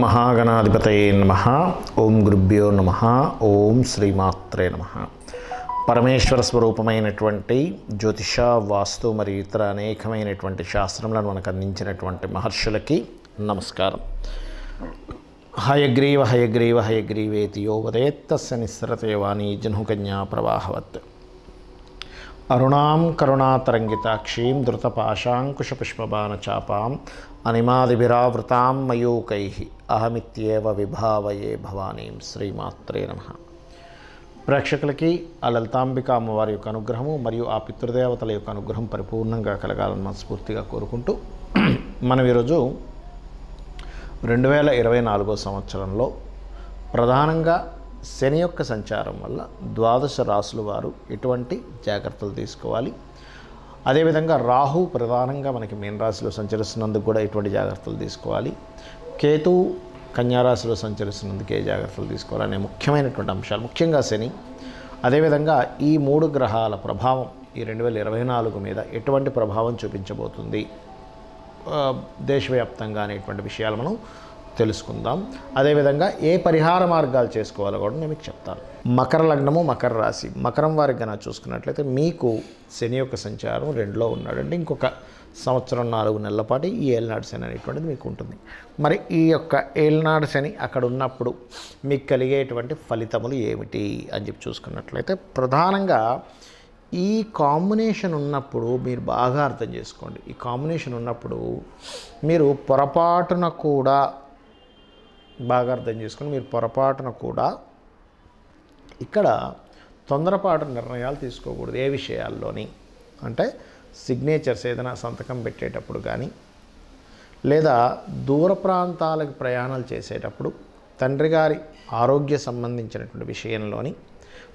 మహాగణాధిపతయే నమః. ఓం గురుభ్యో నమః. ఓం శ్రీమాత్రే నమః. పరమేశ్వర స్వరూపమైనటువంటి జ్యోతిష, వాస్తు మరియు ఇతర అనేకమైనటువంటి శాస్త్రములను మనకు అందించినటువంటి మహర్షులకి నమస్కారం. హయగ్రీవ హయగ్రీవ హయగ్రీవేతి యో వదేత్తస్య నిస్సరతే వాణీ జహ్నుకన్యా ప్రవాహవత్. అరుణాం కరుణాతరంగితాక్షీం ధృతపాశాంకుశపుష్పబాణచాపాం అనిమాదిభిరావృతాం మయూకైః అహమిత్యేవ విభావయే భవానీం. శ్రీమాత్రే నమః. ప్రేక్షకులకి ఆ లలితాంబిక అమ్మవారి యొక్క అనుగ్రహము మరియు ఆ పితృదేవతల యొక్క అనుగ్రహం పరిపూర్ణంగా కలగాలని మనస్ఫూర్తిగా కోరుకుంటూ మనం ఈరోజు 2024 సంవత్సరంలో ప్రధానంగా శని యొక్క సంచారం వల్ల ద్వాదశ రాశుల వారు ఎటువంటి జాగ్రత్తలు తీసుకోవాలి, అదేవిధంగా రాహు ప్రధానంగా మనకి మీన రాశిలో సంచరిస్తున్నందుకు కూడా ఎటువంటి జాగ్రత్తలు తీసుకోవాలి, కేతు కన్యారాశిలో సంచరిస్తున్నందుకు ఏ జాగ్రత్తలు తీసుకోవాలి అనే ముఖ్యమైనటువంటి అంశాలు, ముఖ్యంగా శని, అదేవిధంగా ఈ 3 గ్రహాల ప్రభావం ఈ 2024 మీద ఎటువంటి ప్రభావం చూపించబోతుంది, దేశవ్యాప్తంగా అనేటువంటి విషయాలు మనం తెలుసుకుందాం. అదేవిధంగా ఏ పరిహార మార్గాలు చేసుకోవాలో కూడా నేను మీకు చెప్తాను. మకర లగ్నము, మకర రాశి, మకరం వారికి కనుక చూసుకున్నట్లయితే మీకు శని యొక్క సంచారం 2లో ఉన్నాడండి. ఇంకొక సంవత్సరం 4 నెలల పాటు ఈ ఏలినాడు శని అనేటువంటిది మీకు ఉంటుంది. మరి ఈ యొక్క ఏలినాడు శని అక్కడ ఉన్నప్పుడు మీకు కలిగేటువంటి ఫలితములు ఏమిటి అని చెప్పి చూసుకున్నట్లయితే ప్రధానంగా ఈ కాంబినేషన్ ఉన్నప్పుడు మీరు బాగా అర్థం చేసుకోండి. ఈ కాంబినేషన్ ఉన్నప్పుడు మీరు పొరపాటున కూడా బాగా అర్థం చేసుకుని మీరు పొరపాటున కూడా ఇక్కడ తొందరపాటు నిర్ణయాలు తీసుకోకూడదు. ఏ విషయాల్లోని అంటే సిగ్నేచర్స్ ఏదైనా సంతకం పెట్టేటప్పుడు కానీ, లేదా దూర ప్రాంతాలకు ప్రయాణాలు చేసేటప్పుడు, తండ్రి గారి ఆరోగ్య సంబంధించినటువంటి విషయంలోని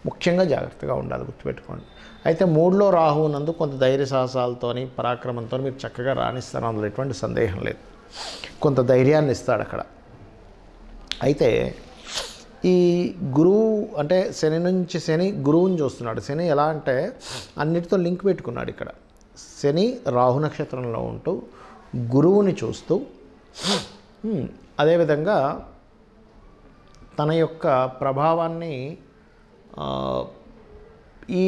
ముఖ్యంగా జాగ్రత్తగా ఉండాలి, గుర్తుపెట్టుకోండి. అయితే 3లో రాహు నందు కొంత ధైర్య సాహసాలతోని పరాక్రమంతో మీరు చక్కగా రాణిస్తారు, అందులో ఎటువంటి సందేహం లేదు. కొంత ధైర్యాన్ని ఇస్తాడు అక్కడ. అయితే ఈ గురువు అంటే శని నుంచి శని గురువుని చూస్తున్నాడు. శని ఎలా అంటే అన్నిటితో లింక్ పెట్టుకున్నాడు. ఇక్కడ శని రాహు నక్షత్రంలో ఉంటూ గురువుని చూస్తూ అదేవిధంగా తన యొక్క ప్రభావాన్ని ఈ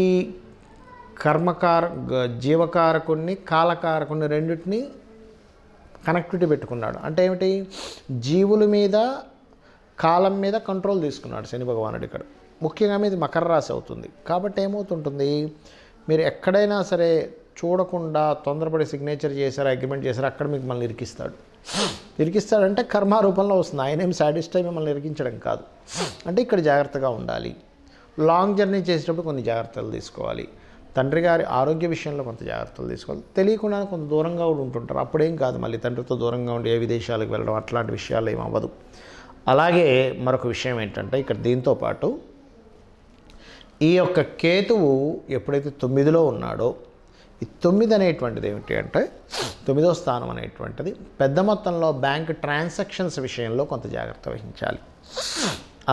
జీవకారకుణ్ణి కాలకారకుణ్ణి రెండింటినీ కనెక్టివిటీ పెట్టుకున్నాడు. అంటే ఏమిటి, జీవుల మీద కాలం మీద కంట్రోల్ తీసుకున్నాడు శని భగవానుడు. ఇక్కడ ముఖ్యంగా మీది మకర రాశి అవుతుంది కాబట్టి ఏమవుతుంటుంది, మీరు ఎక్కడైనా సరే చూడకుండా తొందరపడి సిగ్నేచర్ చేశారు, అగ్రిమెంట్ చేశారు, అక్కడ మీకు మళ్ళీ ఇరికిస్తాడంటే కర్మ రూపంలో వస్తుంది. ఆయన ఏం సాడిస్ట్ అయి మిమ్మల్ని ఇరికించడం కాదు. అంటే ఇక్కడ జాగ్రత్తగా ఉండాలి. లాంగ్ జర్నీ చేసేటప్పుడు కొన్ని జాగ్రత్తలు తీసుకోవాలి. తండ్రి గారి ఆరోగ్య విషయంలో కొంత జాగ్రత్తలు తీసుకోవాలి. తెలియకుండా కొంత దూరంగా కూడా ఉంటుంటారు. అప్పుడేం కాదు, మళ్ళీ తండ్రితో దూరంగా ఉండి ఏ విదేశాలకు వెళ్ళడం అట్లాంటి విషయాలు ఏమి అవ్వదు. అలాగే మరొక విషయం ఏంటంటే ఇక్కడ దీంతో పాటు ఈ యొక్క కేతువు ఎప్పుడైతే 9లో ఉన్నాడో, ఈ 9 అనేటువంటిది ఏమిటి అంటే 9వ స్థానం అనేటువంటిది పెద్ద మొత్తంలో బ్యాంక్ ట్రాన్సాక్షన్స్ విషయంలో కొంత జాగ్రత్త వహించాలి.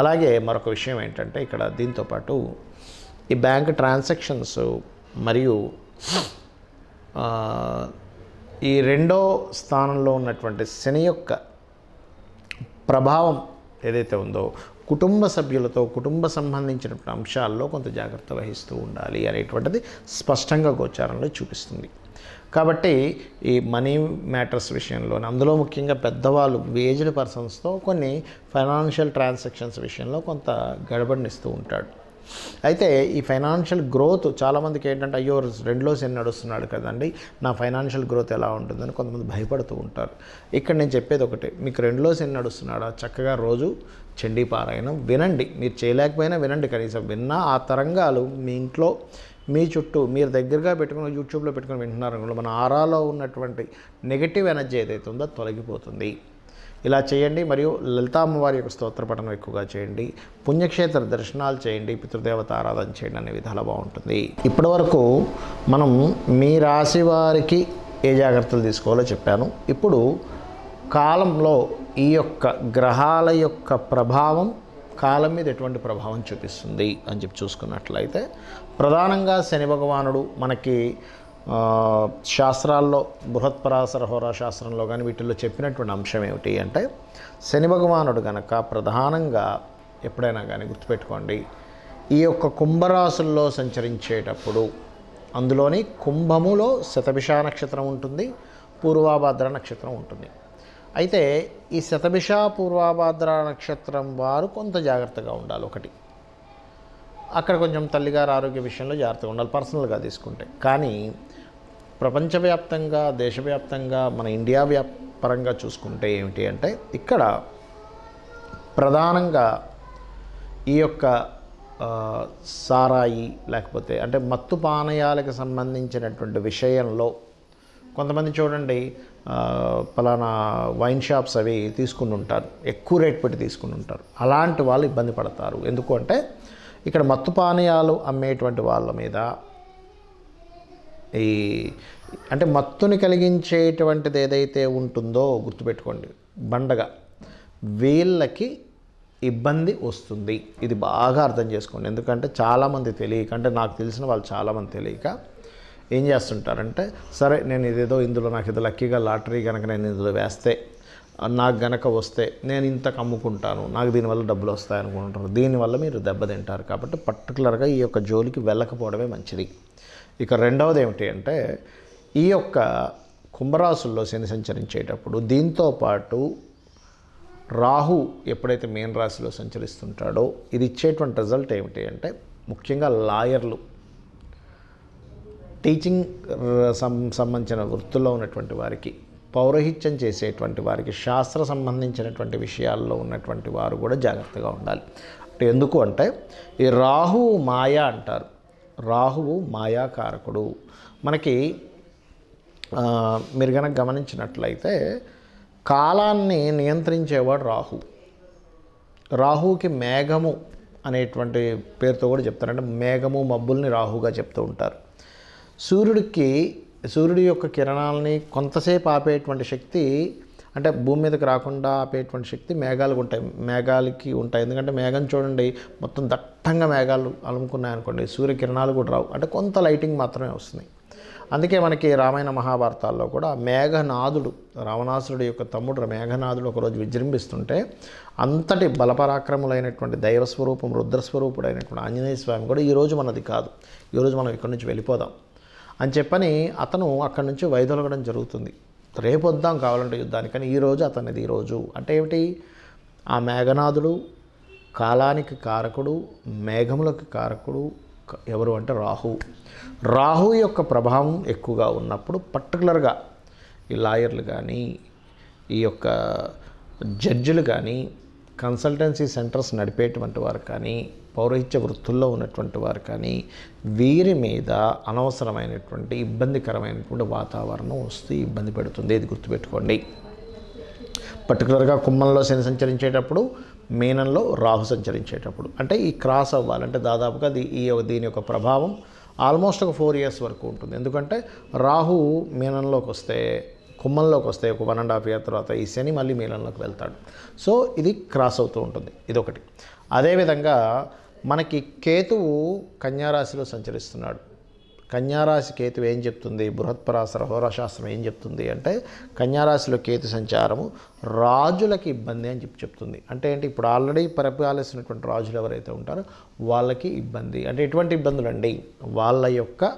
అలాగే మరొక విషయం ఏంటంటే ఇక్కడ దీంతోపాటు ఈ బ్యాంక్ ట్రాన్సాక్షన్స్ మరియు ఈ 2వ స్థానంలో ఉన్నటువంటి శని యొక్క ప్రభావం ఏదైతే ఉందో కుటుంబ సభ్యులతో కుటుంబ సంబంధించినటువంటి అంశాల్లో కొంత జాగ్రత్త వహిస్తూ ఉండాలి అనేటువంటిది స్పష్టంగా గోచారంలో చూపిస్తుంది. కాబట్టి ఈ మనీ మ్యాటర్స్ విషయంలో, అందులో ముఖ్యంగా పెద్దవాళ్ళు ఏజ్డ్ పర్సన్స్తో కొన్ని ఫైనాన్షియల్ ట్రాన్సాక్షన్స్ విషయంలో కొంత గడబడినిస్తూ ఉంటాడు. అయితే ఈ ఫైనాన్షియల్ గ్రోత్ చాలామందికి ఏంటంటే, అయ్యో 2లో శని నడుస్తున్నాడు కదండి, నా ఫైనాన్షియల్ గ్రోత్ ఎలా ఉంటుందని కొంతమంది భయపడుతూ ఉంటారు. ఇక్కడ నేను చెప్పేది ఒకటే, మీకు 2లో శని నడుస్తున్నాడా, చక్కగా రోజు చండీ పారాయణం వినండి. మీరు చేయలేకపోయినా వినండి, కనీసం విన్నా ఆ తరంగాలు మీ ఇంట్లో మీ చుట్టూ మీరు దగ్గరగా పెట్టుకుని యూట్యూబ్లో పెట్టుకుని వింటున్నారు, మన ఆరాలో ఉన్నటువంటి నెగిటివ్ ఎనర్జీ ఏదైతే ఉందో తొలగిపోతుంది. ఇలా చేయండి. మరియు లలితా అమ్మవారి యొక్క స్తోత్రపఠనం ఎక్కువగా చేయండి, పుణ్యక్షేత్ర దర్శనాలు చేయండి, పితృదేవత ఆరాధన చేయండి అనే విధాలు బాగుంటుంది. ఇప్పటి వరకు మనం మీ రాశి వారికి ఏ జాగ్రత్తలు తీసుకోవాలో చెప్పాను. ఇప్పుడు కాలంలో ఈ యొక్క గ్రహాల యొక్క ప్రభావం కాలం మీద ఎటువంటి ప్రభావం చూపిస్తుంది అని చెప్పి చూసుకున్నట్లయితే ప్రధానంగా శని భగవానుడు మనకి శాస్త్రాల్లో బృహత్పరాశర హోరా శాస్త్రంలో కానీ వీటిల్లో చెప్పినటువంటి అంశం ఏమిటి అంటే శని భగవానుడు కనుక ప్రధానంగా ఎప్పుడైనా కానీ గుర్తుపెట్టుకోండి, ఈ యొక్క కుంభరాశుల్లో సంచరించేటప్పుడు అందులోని కుంభములో శతభిష నక్షత్రం ఉంటుంది, పూర్వాభాద్ర నక్షత్రం ఉంటుంది. అయితే ఈ శతభిష పూర్వాభాద్ర నక్షత్రం వారు కొంత జాగ్రత్తగా ఉండాలి. ఒకటి, అక్కడ కొంచెం తల్లిగారి ఆరోగ్య విషయంలో జాగ్రత్తగా ఉండాలి పర్సనల్గా తీసుకుంటే. కానీ ప్రపంచవ్యాప్తంగా, దేశవ్యాప్తంగా, మన ఇండియా పరంగా చూసుకుంటే ఏమిటి అంటే ఇక్కడ ప్రధానంగా ఈ యొక్క సారాయి లేకపోతే అంటే మత్తు పానీయాలకు సంబంధించినటువంటి విషయంలో కొంతమంది చూడండి పలానా వైన్ షాప్స్ అవి తీసుకుని ఉంటారు, ఎక్కువ రేట్ పెట్టి తీసుకుని ఉంటారు. అలాంటి వాళ్ళు ఇబ్బంది పడతారు. ఎందుకు అంటే ఇక్కడ మత్తు పానీయాలు అమ్మేటువంటి వాళ్ళ మీద ఈ అంటే మత్తుని కలిగించేటువంటిది ఏదైతే ఉంటుందో గుర్తుపెట్టుకోండి, బండగా వీళ్ళకి ఇబ్బంది వస్తుంది. ఇది బాగా అర్థం చేసుకోండి. ఎందుకంటే చాలామంది తెలియక, అంటే నాకు తెలిసిన వాళ్ళు చాలామంది తెలియక ఏం చేస్తుంటారంటే, సరే నేను ఇదేదో ఇందులో నాకు ఇది లక్కీగా లాటరీ కనుక నేను ఇందులో వేస్తే నాకు గనక వస్తే నేను ఇంతకు అమ్ముకుంటాను, నాకు దీనివల్ల డబ్బులు వస్తాయి అనుకుంటారు. దీనివల్ల మీరు దెబ్బతింటారు. కాబట్టి పర్టికులర్గా ఈ యొక్క జోలికి వెళ్ళకపోవడమే మంచిది. ఇక రెండవది ఏమిటి అంటే ఈ యొక్క కుంభరాశుల్లో శని సంచరించేటప్పుడు దీంతో పాటు రాహు ఎప్పుడైతే మీన రాశిలో సంచరిస్తుంటాడో ఇది ఇచ్చేటువంటి రిజల్ట్ ఏమిటి అంటే ముఖ్యంగా లాయర్లు, టీచింగ్ సంబంధించిన వృత్తుల్లో ఉన్నటువంటి వారికి, పౌరోహిత్యం చేసేటువంటి వారికి, శాస్త్ర సంబంధించినటువంటి విషయాల్లో ఉన్నటువంటి వారు కూడా జాగ్రత్తగా ఉండాలి. అంటే ఎందుకు అంటే ఈ రాహువు మాయా అంటారు. రాహువు మాయాకారకుడు. మనకి మీరు కనుక గమనించినట్లయితే కాలాన్ని నియంత్రించేవాడు రాహు. రాహువుకి మేఘము అనేటువంటి పేరుతో కూడా చెప్తారు. అంటే మేఘము మబ్బుల్ని రాహుగా చెప్తూ ఉంటారు. సూర్యుడి యొక్క కిరణాలని కొంతసేపు ఆపేటువంటి శక్తి, అంటే భూమి మీదకి రాకుండా ఆపేటువంటి శక్తి మేఘాలకు ఉంటాయి, మేఘాలకి ఉంటాయి. ఎందుకంటే మేఘం చూడండి మొత్తం దట్టంగా మేఘాలు అలుముకున్నాయనుకోండి, సూర్యకిరణాలు కూడా రావు, అంటే కొంత లైటింగ్ మాత్రమే వస్తుంది. అందుకే మనకి రామాయణ మహాభారతాల్లో కూడా మేఘనాథుడు, రావణాసురుడు యొక్క తమ్ముడు మేఘనాథుడు ఒకరోజు విజృంభిస్తుంటే అంతటి బలపరాక్రములైనటువంటి దైవస్వరూపం, రుద్రస్వరూపుడైనటువంటి ఆంజనేయ స్వామి కూడా ఈరోజు మనది కాదు, ఈరోజు మనం ఇక్కడి నుంచి వెళ్ళిపోదాం అని చెప్పని అతను అక్కడి నుంచి వైదొలగడం జరుగుతుంది. రేపు వద్దాం కావాలంటే యుద్ధానికి, కానీ ఈరోజు అతనిది ఈరోజు. అంటే ఏమిటి, ఆ మేఘనాథుడు కాలానికి కారకుడు, మేఘములకు కారకుడు ఎవరు అంటే రాహు. రాహు యొక్క ప్రభావం ఎక్కువగా ఉన్నప్పుడు పర్టికులర్గా ఈ లాయర్లు కానీ, ఈ యొక్క జడ్జిలు కానీ, కన్సల్టెన్సీ సెంటర్స్ నడిపేటువంటి వారు కానీ, పౌరోహిత్య వృత్తుల్లో ఉన్నటువంటి వారు కానీ వీరి మీద అనవసరమైనటువంటి ఇబ్బందికరమైనటువంటి వాతావరణం వస్తే ఇబ్బంది పెడుతుంది. ఇది గుర్తుపెట్టుకోండి. పర్టికులర్గా కుంభంలో శని సంచరించేటప్పుడు, మీనంలో రాహు సంచరించేటప్పుడు, అంటే ఈ క్రాస్ అవ్వాలంటే దాదాపుగా దీని యొక్క ప్రభావం ఆల్మోస్ట్ ఒక 4 years వరకు ఉంటుంది. ఎందుకంటే రాహు మీనంలోకి వస్తే, కుంభంలోకి వస్తే ఒక 1.5 year తర్వాత ఈ శని మళ్ళీ మీనంలోకి వెళ్తాడు. సో ఇది క్రాస్ అవుతూ ఉంటుంది. ఇదొకటి. అదేవిధంగా మనకి కేతువు కన్యారాశిలో సంచరిస్తున్నాడు. కన్యారాశి కేతు ఏం చెప్తుంది, బృహత్పరాశర హోరాశాస్త్రం ఏం చెప్తుంది అంటే కన్యారాశిలో కేతు సంచారము రాజులకి ఇబ్బంది అని చెప్తుంది. అంటే ఏంటి, ఇప్పుడు ఆల్రెడీ పరిపాలిస్తున్నటువంటి రాజులు ఎవరైతే ఉంటారో వాళ్ళకి ఇబ్బంది. అంటే ఎటువంటి ఇబ్బందులు అండి, వాళ్ళ యొక్క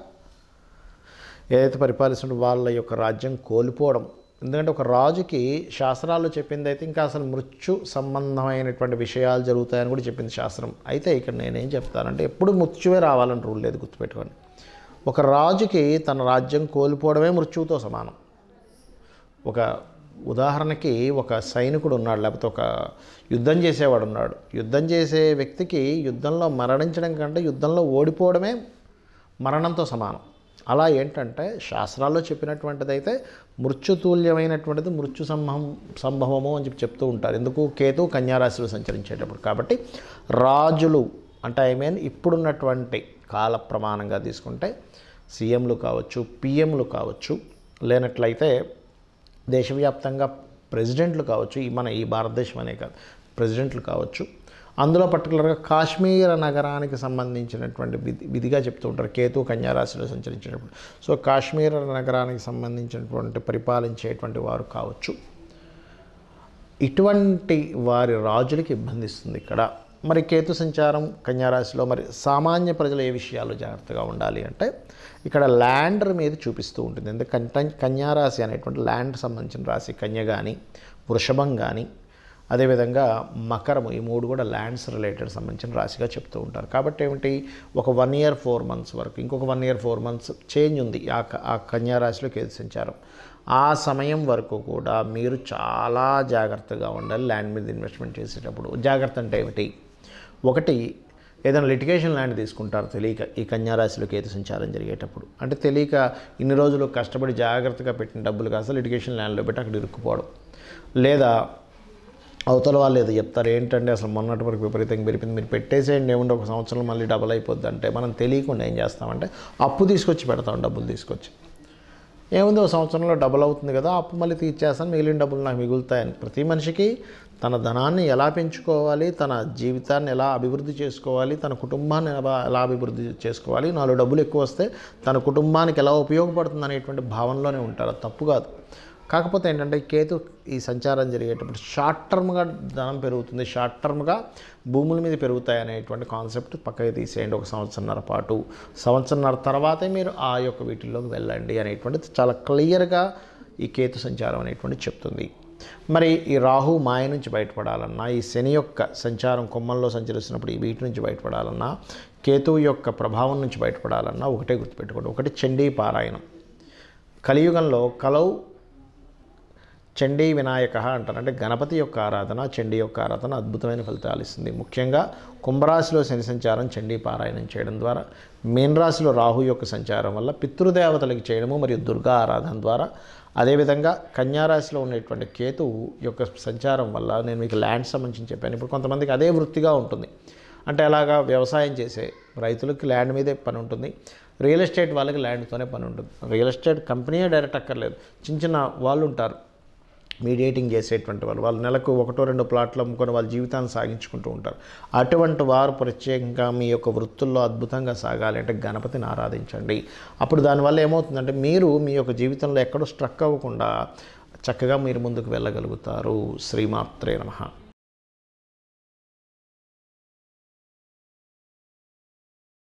ఏదైతే పరిపాలిస్తున్న వాళ్ళ యొక్క రాజ్యం కోల్పోవడం. ఎందుకంటే ఒక రాజుకి శాస్త్రాల్లో చెప్పింది అయితే ఇంకా అసలు మృత్యు సంబంధమైనటువంటి విషయాలు జరుగుతాయని కూడా చెప్పింది శాస్త్రం. అయితే ఇక్కడ నేనేం చెప్తానంటే ఎప్పుడు మృత్యువే రావాలని రూల్ లేదు, గుర్తుపెట్టుకోండి. ఒక రాజుకి తన రాజ్యం కోల్పోవడమే మృత్యువుతో సమానం. ఒక ఉదాహరణకి ఒక సైనికుడు ఉన్నాడు, లేకపోతే ఒక యుద్ధం చేసేవాడు ఉన్నాడు. యుద్ధం చేసే వ్యక్తికి యుద్ధంలో మరణించడం కంటే యుద్ధంలో ఓడిపోవడమే మరణంతో సమానం. అలా ఏంటంటే శాస్త్రాల్లో చెప్పినటువంటిదైతే మృత్యుతుల్యమైనటువంటిది మృత్యు సంభవము అని చెప్తూ ఉంటారు. ఎందుకు, కేతు కన్యారాశిలో సంచరించేటప్పుడు. కాబట్టి రాజులు అంటే ఇప్పుడున్నటువంటి కాల ప్రమాణంగా తీసుకుంటే సీఎంలు కావచ్చు, పిఎంలు కావచ్చు, లేనట్లయితే దేశవ్యాప్తంగా ప్రెసిడెంట్లు కావచ్చు, ఈ భారతదేశం అనే కాదు, ప్రెసిడెంట్లు కావచ్చు, అందులో పర్టికులర్గా కాశ్మీర నగరానికి సంబంధించినటువంటి విధిగా చెప్తూ ఉంటారు కేతు కన్యా రాశిలో సంచరించినప్పుడు. సో కాశ్మీర నగరానికి సంబంధించినటువంటి పరిపాలించేటువంటి వారు కావచ్చు. ఇటువంటి వారి రాజులకి ఇబ్బందిస్తుంది ఇక్కడ. మరి కేతు సంచారం కన్యారాశిలో మరి సామాన్య ప్రజలు ఏ విషయాలు జాగ్రత్తగా ఉండాలి అంటే ఇక్కడ ల్యాండర్ మీద చూపిస్తూ ఉంటుంది. ఎందుకంటే కన్యారాశి అనేటువంటి ల్యాండ్ సంబంధించిన రాశి. కన్య కానీ, వృషభం కానీ, అదేవిధంగా మకరము, ఈ మూడు కూడా ల్యాండ్స్ రిలేటెడ్ సంబంధించిన రాశిగా చెప్తూ ఉంటారు. కాబట్టి ఏమిటి, ఒక 1 year 4 months వరకు, ఇంకొక 1 year 4 months చేంజ్ ఉంది ఆ కన్యారాశిలో కేతు సంచారం. ఆ సమయం వరకు కూడా మీరు చాలా జాగ్రత్తగా ఉండాలి ల్యాండ్ మీద ఇన్వెస్ట్మెంట్ చేసేటప్పుడు. జాగ్రత్త అంటే ఏమిటి, ఒకటి ఏదైనా లిటిగేషన్ ల్యాండ్ తీసుకుంటారు తెలియక ఈ కన్యారాశిలో కేతు సంచారం జరిగేటప్పుడు. అంటే తెలియక ఇన్ని రోజులు కష్టపడి జాగ్రత్తగా పెట్టిన డబ్బులు కాస్త లిటిగేషన్ ల్యాండ్లో పెట్టి అక్కడ ఇరుక్కుపోవడం, లేదా అవతల వాళ్ళు ఏదో చెప్తారు ఏంటంటే అసలు మొన్నటి వరకు విపరీతంగా పెరిపింది, మీరు పెట్టేసేయండి ఏముండి 1 సంవత్సరం మళ్ళీ డబల్ అయిపోద్ది అంటే మనం తెలియకుండా ఏం చేస్తామంటే అప్పు తీసుకొచ్చి పెడతాం. డబ్బులు తీసుకొచ్చి ఏముంది 1 సంవత్సరంలో డబుల్ అవుతుంది కదా, అప్పు మళ్ళీ తీర్చేస్తాను, మిగిలిన డబ్బులు నాకు మిగులుతాయని. ప్రతి మనిషికి తన ధనాన్ని ఎలా పెంచుకోవాలి, తన జీవితాన్ని ఎలా అభివృద్ధి చేసుకోవాలి, తన కుటుంబాన్ని ఎలా అభివృద్ధి చేసుకోవాలి, 4 డబ్బులు ఎక్కువ వస్తే తన కుటుంబానికి ఎలా ఉపయోగపడుతుంది అనేటువంటి భావనలోనే ఉంటారు. అది తప్పు కాదు. కాకపోతే ఏంటంటే కేతు ఈ సంచారం జరిగేటప్పుడు షార్ట్ టర్మ్గా ధనం పెరుగుతుంది, షార్ట్ టర్మ్గా భూముల మీద పెరుగుతాయి అనేటువంటి కాన్సెప్ట్ పక్కకి తీసేయండి. 1 సంవత్సరంన్నర పాటు, సంవత్సరంన్నర తర్వాతే మీరు ఆ యొక్క వీటిల్లోకి వెళ్ళండి అనేటువంటిది చాలా క్లియర్గా ఈ కేతు సంచారం అనేటువంటి చెప్తుంది. మరి ఈ రాహు మాయ నుంచి బయటపడాలన్నా, ఈ శని యొక్క సంచారం కొమ్మల్లో సంచరిస్తున్నప్పుడు ఈ వీటి నుంచి బయటపడాలన్నా, కేతువు యొక్క ప్రభావం నుంచి బయటపడాలన్నా ఒకటే గుర్తుపెట్టుకోండి, ఒకటి చండీ పారాయణం. కలియుగంలో కలౌ చండీ వినాయక అంటారు. అంటే గణపతి యొక్క ఆరాధన, చండీ యొక్క ఆరాధన అద్భుతమైన ఫలితాలు ఇస్తుంది. ముఖ్యంగా కుంభరాశిలో శని సంచారం చండీ పారాయణం చేయడం ద్వారా, మీన రాశిలో రాహు యొక్క సంచారం వల్ల పితృదేవతలకి చేయడము మరియు దుర్గా ఆరాధన ద్వారా, అదేవిధంగా కన్యారాశిలో ఉన్నటువంటి కేతువు యొక్క సంచారం వల్ల నేను మీకు ల్యాండ్ సంబంధించి చెప్పాను. ఇప్పుడు కొంతమందికి అదే వృత్తిగా ఉంటుంది. అంటే అలాగా వ్యవసాయం చేసే రైతులకి ల్యాండ్ మీదే పని ఉంటుంది, రియల్ ఎస్టేట్ వాళ్ళకి ల్యాండ్తోనే పని ఉంటుంది. రియల్ ఎస్టేట్ కంపెనీయే డైరెక్ట్ అక్కర్లేదు, చిన్న చిన్న వాళ్ళు ఉంటారు మీడియేటింగ్ చేసేటువంటి వాళ్ళు నెలకు 1-2 ప్లాట్లు అమ్ముకొని వాళ్ళ జీవితాన్ని సాగించుకుంటూ ఉంటారు. అటువంటి వారు ప్రత్యేకంగా మీ యొక్క వృత్తుల్లో అద్భుతంగా సాగాలి అంటే గణపతిని ఆరాధించండి. అప్పుడు దానివల్ల ఏమవుతుందంటే మీరు మీ యొక్క జీవితంలో ఎక్కడో స్ట్రక్ అవ్వకుండా చక్కగా మీరు ముందుకు వెళ్ళగలుగుతారు. శ్రీమాత్రే నమః.